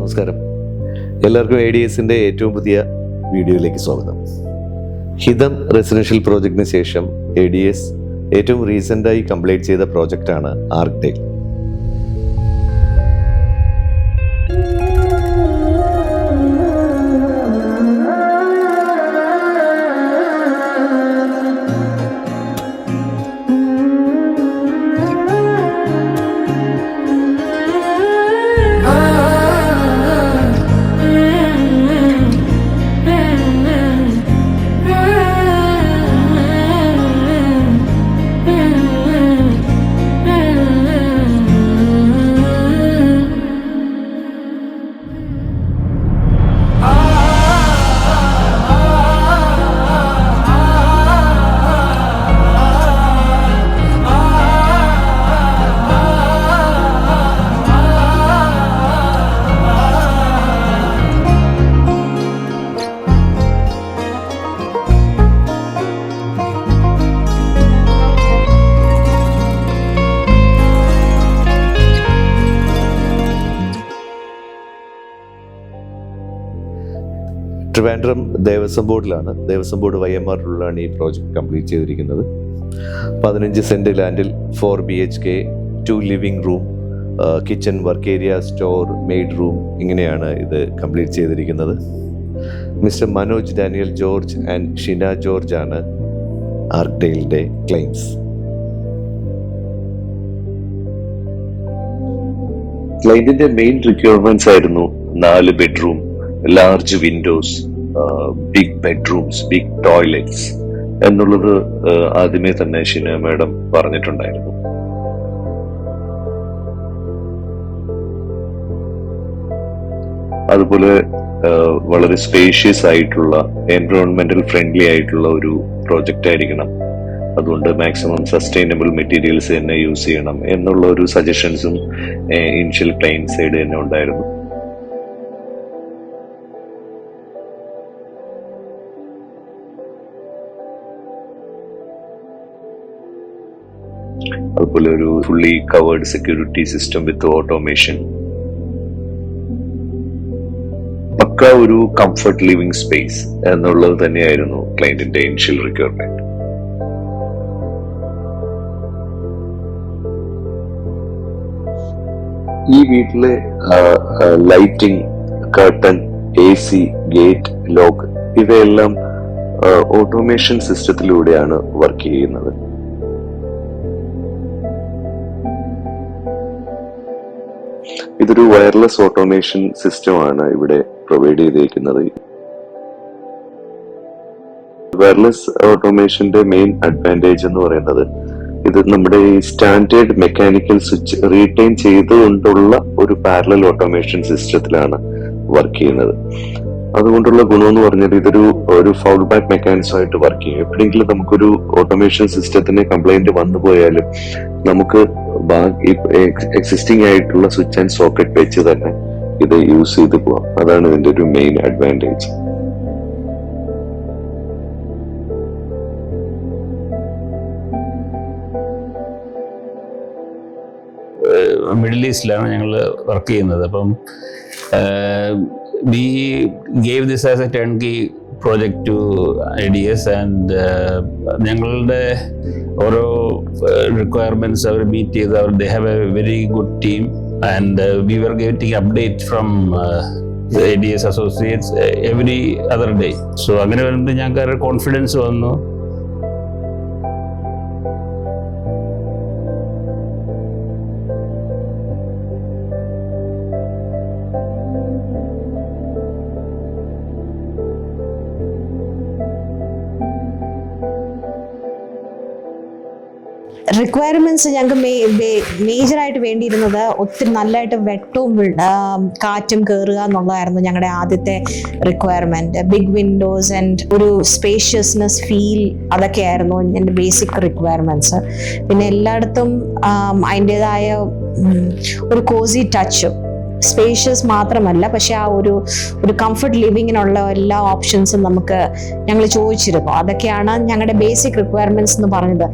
നമസ്കാരം. എല്ലാവർക്കും ADSൻ്റെ ഏറ്റവും പുതിയ വീഡിയോയിലേക്ക് സ്വാഗതം. ഹിതം റെസിഡൻഷ്യൽ പ്രോജക്റ്റിന് ശേഷം ADS ഏറ്റവും റീസെൻ്റായി കംപ്ലീറ്റ് ചെയ്ത പ്രോജക്റ്റാണ് ആർക്ഡെയിൽ. ട്രിവാൻഡ്രം ദേവസ്വം ബോർഡിലാണ്, ദേവസ്വം ബോർഡ് YMR-ലാണ് ഈ പ്രോജക്റ്റ് കംപ്ലീറ്റ് ചെയ്തിരിക്കുന്നത്. 15 സെൻറ്റ് ലാൻഡിൽ 4 BHK, 2 living room, kitchen, work area, store, maid room, ഇങ്ങനെയാണ് ഇത് കംപ്ലീറ്റ് ചെയ്തിരിക്കുന്നത്. മിസ്റ്റർ മനോജ് ഡാനിയൽ ജോർജ് ആൻഡ് ഷിന ജോർജ് ആണ് ആർക്ഡെയിലിൻ്റെ ക്ലൈൻസ്. ക്ലൈന്റിന്റെ മെയിൻ റിക്വയർമെന്റ്സ് ആയിരുന്നു 4 bedroom, large windows, big bedrooms, big toilets എന്നുള്ളത് ആദ്യമേ തന്നെ ഷിന മാഡം പറഞ്ഞിട്ടുണ്ടായിരുന്നു. അതുപോലെ വളരെ സ്പേഷ്യസ് ആയിട്ടുള്ള, എൻവയോൺമെന്റൽ ഫ്രണ്ട്ലി ആയിട്ടുള്ള ഒരു പ്രോജക്റ്റ് ആയിരിക്കണം, അതുകൊണ്ട് മാക്സിമം സസ്റ്റൈനബിൾ മെറ്റീരിയൽസ് തന്നെ യൂസ് ചെയ്യണം എന്നുള്ള ഒരു സജഷൻസും ഇനിഷ്യൽ ക്ലൈന്റ് സൈഡ് തന്നെ ഉണ്ടായിരുന്നു. അതുപോലെ ഒരു fully covered security system with automation, പക്ക ഒരു കംഫർട്ട് ലിവിംഗ് സ്പേസ് എന്നുള്ളത് തന്നെയായിരുന്നു ക്ലയന്റിന്റെ ഇനിഷ്യൽ റിക്വയർമെന്റ്. ഈ വീട്ടിലെ lighting, curtain, AC, gate, lock ഇവയെല്ലാം ഓട്ടോമേഷൻ സിസ്റ്റത്തിലൂടെയാണ് വർക്ക് ചെയ്യുന്നത്. ഇതൊരു വയർലെസ് ഓട്ടോമേഷൻ സിസ്റ്റമാണ് ഇവിടെ പ്രൊവൈഡ് ചെയ്തിരിക്കുന്നത്. വയർലെസ് ഓട്ടോമേഷന്റെ മെയിൻ അഡ്വാൻറ്റേജ് എന്ന് പറയുന്നത് ഇത് നമ്മുടെ ഈ സ്റ്റാൻഡേർഡ് മെക്കാനിക്കൽ സ്വിച്ച് റീറ്റെയിൻ ചെയ്തുകൊണ്ടുള്ള ഒരു പാരലൽ ഓട്ടോമേഷൻ സിസ്റ്റത്തിലാണ് വർക്ക് ചെയ്യുന്നത്. അതുകൊണ്ടുള്ള ഗുണമെന്ന് പറഞ്ഞാൽ ഇതൊരു ഫൗൾ ബാക്ക് മെക്കാനിസം ആയിട്ട് വർക്ക് ചെയ്യും. എപ്പോഴെങ്കിലും നമുക്കൊരു ഓട്ടോമേഷൻ സിസ്റ്റത്തിന് കംപ്ലൈന്റ് വന്നു പോയാലും നമുക്ക് എക്സിസ്റ്റിംഗ് ആയിട്ടുള്ള സ്വിച്ച് ആൻഡ് സോക്കറ്റ് വെച്ച് തന്നെ ഇത് യൂസ് ചെയ്ത് പോവാം. അതാണ് ഇതിന്റെ ഒരു മെയിൻ അഡ്വാൻറ്റേജ്. മിഡിൽ ഈസ്റ്റിലാണ് ഞങ്ങൾ വർക്ക് ചെയ്യുന്നത്. അപ്പം we gave this as a turnkey project to ADS and ഞങ്ങളുടെ ഓരോ റിക്വയർമെന്റ്സ് അവർ മീറ്റ് ചെയ്ത് they have a very good team and we were getting update from ADS associates every other day. So അങ്ങനെ വരുമ്പോൾ ഞങ്ങൾക്ക് confidence വന്നു. Requirements ഞങ്ങൾക്ക് മേജറായിട്ട് വേണ്ടിയിരുന്നത് ഒത്തിരി നല്ലതായിട്ട് വെട്ടവും കാറ്റും കയറുക എന്നുള്ളതായിരുന്നു ഞങ്ങളുടെ ആദ്യത്തെ റിക്വയർമെന്റ്. ബിഗ് വിൻഡോസ് ആൻഡ് ഒരു സ്പേഷ്യസ്നെസ് ഫീൽ, അതൊക്കെയായിരുന്നു എൻ്റെ ബേസിക് റിക്വയർമെന്റ്സ്. പിന്നെ എല്ലായിടത്തും അതിൻ്റെതായ ഒരു കോസി ടച്ചും, സ്പേഷ്യസ് മാത്രമല്ല, പക്ഷെ ആ ഒരു കംഫർട്ട് ലിവിങ്ങിനുള്ള എല്ലാ ഓപ്ഷൻസും നമുക്ക് ഞങ്ങൾ ചോദിച്ചിരുന്നു. അതൊക്കെയാണ് ഞങ്ങളുടെ ബേസിക് റിക്വയർമെന്റ്സ് എന്ന് പറഞ്ഞത്.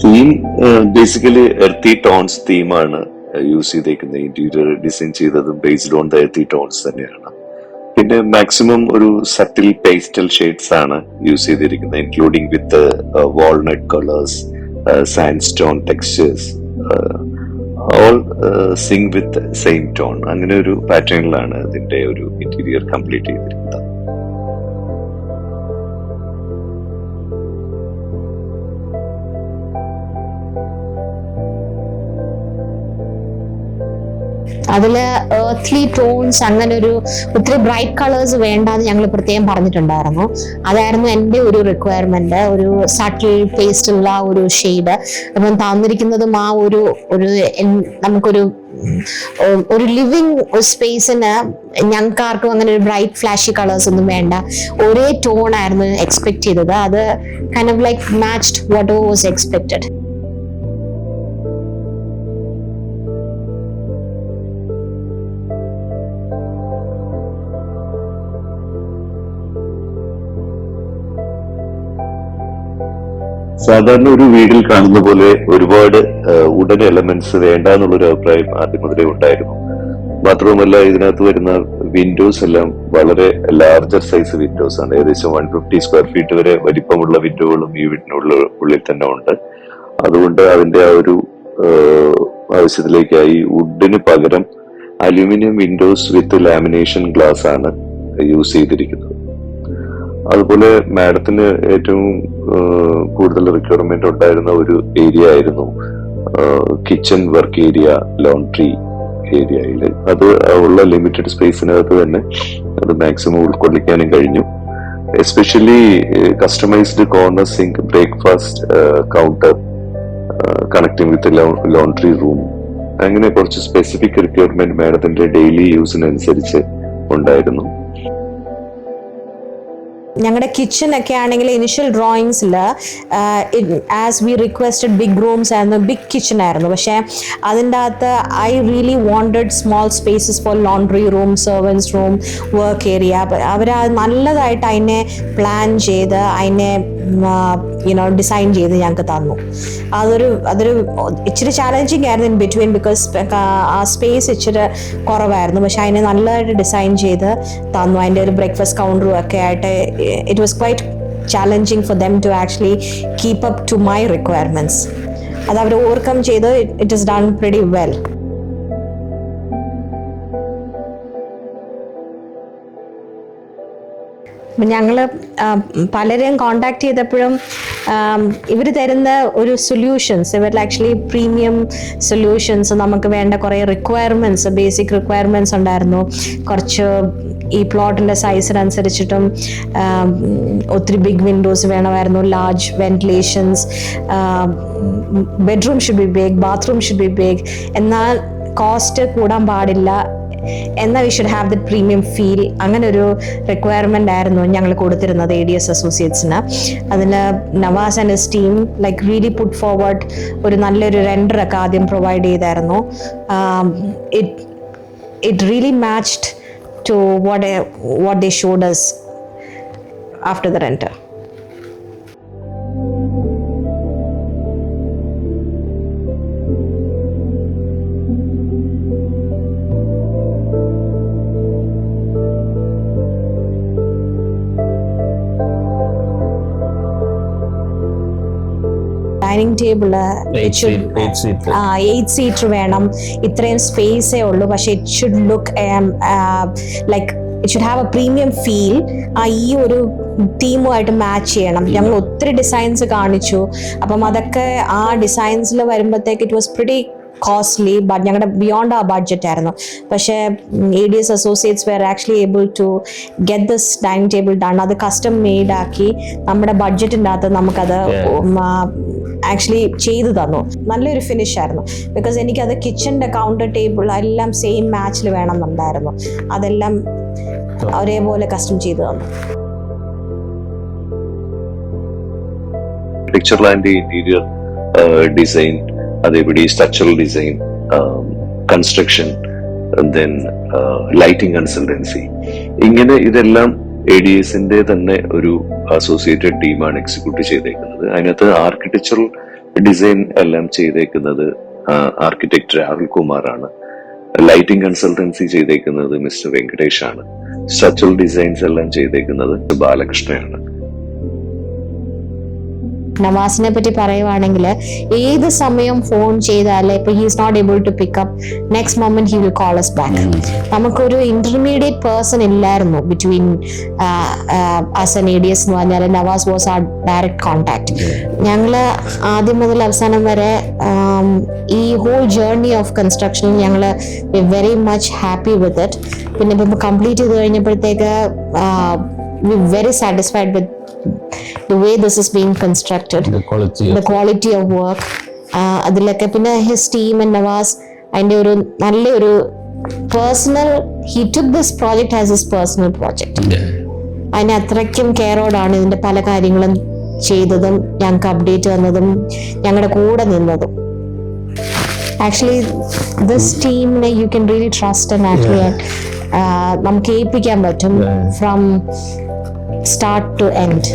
തീം ബേസിക്കലി എർത്തി ടോൺസ് തീമാണ് യൂസ് ചെയ്തേക്കുന്നത്. ഇന്റീരിയർ ഡിസൈൻ ചെയ്തതും based on the earthy tones തന്നെയാണ്. പിന്നെ മാക്സിമം ഒരു സട്ടിൽ പേസ്റ്റൽ ഷെയ്ഡ്സ് ആണ് യൂസ് ചെയ്തിരിക്കുന്നത്, including with walnut colours, sandstone textures, all sync with same tone. അങ്ങനെ ഒരു പാറ്റേണിലാണ് ഇതിന്റെ ഒരു ഇന്റീരിയർ കംപ്ലീറ്റ് ചെയ്തിരിക്കുന്നത്. അതില് earthly ടോൺസ്, അങ്ങനെ ഒരു ഒത്തിരി ബ്രൈറ്റ് കളേഴ്സ് വേണ്ടാന്ന് ഞങ്ങൾ പ്രത്യേകം പറഞ്ഞിട്ടുണ്ടായിരുന്നു. അതായിരുന്നു എൻ്റെ ഒരു റിക്വയർമെന്റ്, ഒരു സട്ടിൽ പേസ്റ്റുള്ള ഒരു ഷെയ്ഡ്. അപ്പം തന്നിരിക്കുന്നതും ആ ഒരു നമുക്കൊരു ഒരു ലിവിങ് സ്പേസിന് ഞങ്ങൾക്ക് ആർക്കും അങ്ങനെ ഒരു ബ്രൈറ്റ് ഫ്ലാഷി കളേഴ്സ് ഒന്നും വേണ്ട, ഒരേ ടോൺ ആയിരുന്നു എക്സ്പെക്ട് ചെയ്തത്. അത് kind of like matched what was expected. സാധാരണ ഒരു വീടിൽ കാണുന്ന പോലെ ഒരുപാട് വുഡൻ എലമെന്റ്സ് വേണ്ട എന്നുള്ളൊരു അഭിപ്രായം ആദ്യം മുതലേ ഉണ്ടായിരുന്നു. മാത്രവുമല്ല, ഇതിനകത്ത് വരുന്ന വിൻഡോസ് എല്ലാം വളരെ ലാർജർ സൈസ് വിൻഡോസ് ആണ്. ഏകദേശം 150 സ്ക്വയർ ഫീറ്റ് വരെ വലിപ്പമുള്ള വിൻഡോകളും ഈ വീടിനുള്ളിൽ തന്നെ ഉണ്ട്. അതുകൊണ്ട് അതിന്റെ ആ ഒരു ആവശ്യത്തിലേക്കായി വുഡിന് പകരം aluminium Windows with lamination glass ആണ് യൂസ് ചെയ്തിരിക്കുന്നത്. അതുപോലെ മാഡത്തിന് ഏറ്റവും കൂടുതൽ റിക്വയർമെന്റ് ഉണ്ടായിരുന്ന ഒരു ഏരിയ ആയിരുന്നു കിച്ചൺ വർക്ക് ഏരിയ, ലോണ്ട്രി ഏരിയയിൽ. അത് ഉള്ള ലിമിറ്റഡ് സ്പേസിനകത്ത് തന്നെ അത് മാക്സിമം ഉൾക്കൊള്ളിക്കാനും കഴിഞ്ഞു. Especially customised corner sink, breakfast counter connecting with laundry room, അങ്ങനെ കുറച്ച് സ്പെസിഫിക് റിക്വയർമെന്റ് മാഡത്തിന്റെ ഡെയിലി യൂസിനനുസരിച്ച് ഉണ്ടായിരുന്നു. ഞങ്ങളുടെ കിച്ചൺ ഒക്കെ ആണെങ്കിൽ ഇനിഷ്യൽ ഡ്രോയിങ്സിൽ as we requested big rooms ആയിരുന്നു, ബിഗ് കിച്ചൺ ആയിരുന്നു. പക്ഷേ അതിൻ്റെ അകത്ത് I really wanted small spaces for laundry room, servants room, work area. അവർ നല്ലതായിട്ട് അതിനെ പ്ലാൻ ചെയ്ത് അതിനെ ഡിസൈൻ ചെയ്ത് ഞങ്ങൾക്ക് തന്നു. അതൊരു ഇച്ചിരി ചാലഞ്ചിങ് ആയിരുന്നു ഇൻ ബിറ്റ്വീൻ, ബിക്കോസ് ആ സ്പേസ് ഇച്ചിരി കുറവായിരുന്നു. പക്ഷെ അതിനെ നല്ലതായിട്ട് ഡിസൈൻ ചെയ്ത് തന്നു. അതിൻ്റെ ഒരു ബ്രേക്ക്ഫാസ്റ്റ് കൗണ്ടറും ഒക്കെ ആയിട്ട് it was quite challenging for them to actually keep up to my requirements. അത് അവർ ഓവർകം ചെയ്ത് it is done pretty well. ഞങ്ങൾ പലരെയും കോണ്ടാക്ട് ചെയ്തപ്പോഴും ഇവർ തരുന്ന ഒരു സൊല്യൂഷൻസ്, ഇവരിൽ ആക്ച്വലി പ്രീമിയം സൊല്യൂഷൻസ്, നമുക്ക് വേണ്ട കുറേ റിക്വയർമെൻറ്റ്സ്, ബേസിക് റിക്വയർമെൻറ്റ്സ് ഉണ്ടായിരുന്നു. കുറച്ച് ഈ പ്ലോട്ടിൻ്റെ സൈസിനനുസരിച്ചിട്ടും ഒത്തിരി ബിഗ് വിൻഡോസ് വേണമായിരുന്നു, large ventilations, bedroom should be big, bathroom should be big, എന്നാൽ കോസ്റ്റ് കൂടാൻ പാടില്ല, എന്നാൽ we should have the premium feel. അങ്ങനെ ഒരു റിക്വയർമെന്റ് ആയിരുന്നു ഞങ്ങൾ കൊടുത്തിരുന്നത് ADS അസോസിയേറ്റ്സിന്. അതിൽ Navas and his team like really put forward ഒരു നല്ലൊരു റെൻഡറൊക്കെ ആദ്യം പ്രൊവൈഡ് ചെയ്തായിരുന്നു. It really matched to what they showed us after the render. Dining table 8 seater വേണം, ഇത്രയും സ്പേസേ ഉള്ളൂ. പക്ഷെ it should look like it should have A premium feel. ഈ ഒരു തീമുമായിട്ട് മാച്ച് ചെയ്യണം. ഞങ്ങൾ ഒത്തിരി ഡിസൈൻസ് കാണിച്ചു. അപ്പം അതൊക്കെ ആ ഡിസൈൻസിൽ വരുമ്പോഴത്തേക്ക് it was pretty costly, but ഞങ്ങളുടെ ബിയോണ്ട് ആ ബഡ്ജറ്റ് ആയിരുന്നു. പക്ഷേ ADS associates were actually able to get this dining table done. അത് കസ്റ്റം മെയ്ഡ് ആക്കി നമ്മുടെ ബഡ്ജറ്റിൻ്റെ അകത്ത് നമുക്കത് ആക്ച്വലി ചെയ്തു തന്നു. നല്ലൊരു ഫിനിഷ് ആയിരുന്നു. ബിക്കോസ് എനിക്കത് കിച്ചണിൻ്റെ കൗണ്ടർ ടേബിൾ എല്ലാം സെയിം മാച്ചിൽ വേണമെന്നുണ്ടായിരുന്നു. അതെല്ലാം ഒരേപോലെ കസ്റ്റം ചെയ്തു തന്നു. പിക്ചർ ആൻഡ് ഇന്റീരിയർ ഡിസൈൻ, അതേപടി structural design, construction, then lighting consultancy, ഇങ്ങനെ ഇതെല്ലാം ADSന്റെ തന്നെ ഒരു അസോസിയേറ്റഡ് ടീമാണ് എക്സിക്യൂട്ട് ചെയ്തേക്കുന്നത്. അതിനകത്ത് ആർക്കിടെക്ചറൽ ഡിസൈൻ എല്ലാം ചെയ്തേക്കുന്നത് ആർക്കിടെക്ട് രാഹുൽ കുമാറാണ്. ലൈറ്റിംഗ് കൺസൾട്ടൻസി ചെയ്തേക്കുന്നത് മിസ്റ്റർ വെങ്കടേഷ് ആണ്. സ്ട്രക്ചറൽ ഡിസൈൻസ് എല്ലാം ചെയ്തേക്കുന്നത് ബാലകൃഷ്ണയാണ്. നവാസിനെ പറ്റി പറയുവാണെങ്കിൽ ഏത് സമയം ഫോൺ ചെയ്താലേ ഇപ്പൊ he is not able to pick up, next moment he will call us back. നമുക്കൊരു ഇന്റർമീഡിയറ്റ് പേഴ്സൺ ഇല്ലായിരുന്നു ബിറ്റ്വീൻ us and ADS എന്ന് പറഞ്ഞാൽ Navas was our direct contact. ഞങ്ങള് ആദ്യം മുതൽ അവസാനം വരെ ഈ ഹോൾ ജേർണി ഓഫ് കൺസ്ട്രക്ഷൻ ഞങ്ങള് very much happy with it. പിന്നെ ഇപ്പൊ കംപ്ലീറ്റ് ചെയ്ത് കഴിഞ്ഞപ്പോഴത്തേക്ക് very satisfied with the way this is being constructed, the quality of work. അതിലൊക്കെ പിന്നെ his team and Nawaz അതിൻ്റെ ഒരു നല്ലൊരു personal, he took this project as his personal project. അതിന് അത്രയ്ക്കും കെയറോടാണ് ഇതിന്റെ പല കാര്യങ്ങളും ചെയ്തതും ഞങ്ങൾക്ക് അപ്ഡേറ്റ് തന്നതും ഞങ്ങളുടെ കൂടെ നിന്നതും. ആക്ച്വലി ദിസ് ടീമിനെ you can really trust and actually നമുക്ക് ഏൽപ്പിക്കാൻ പറ്റും ഫ്രം start to end.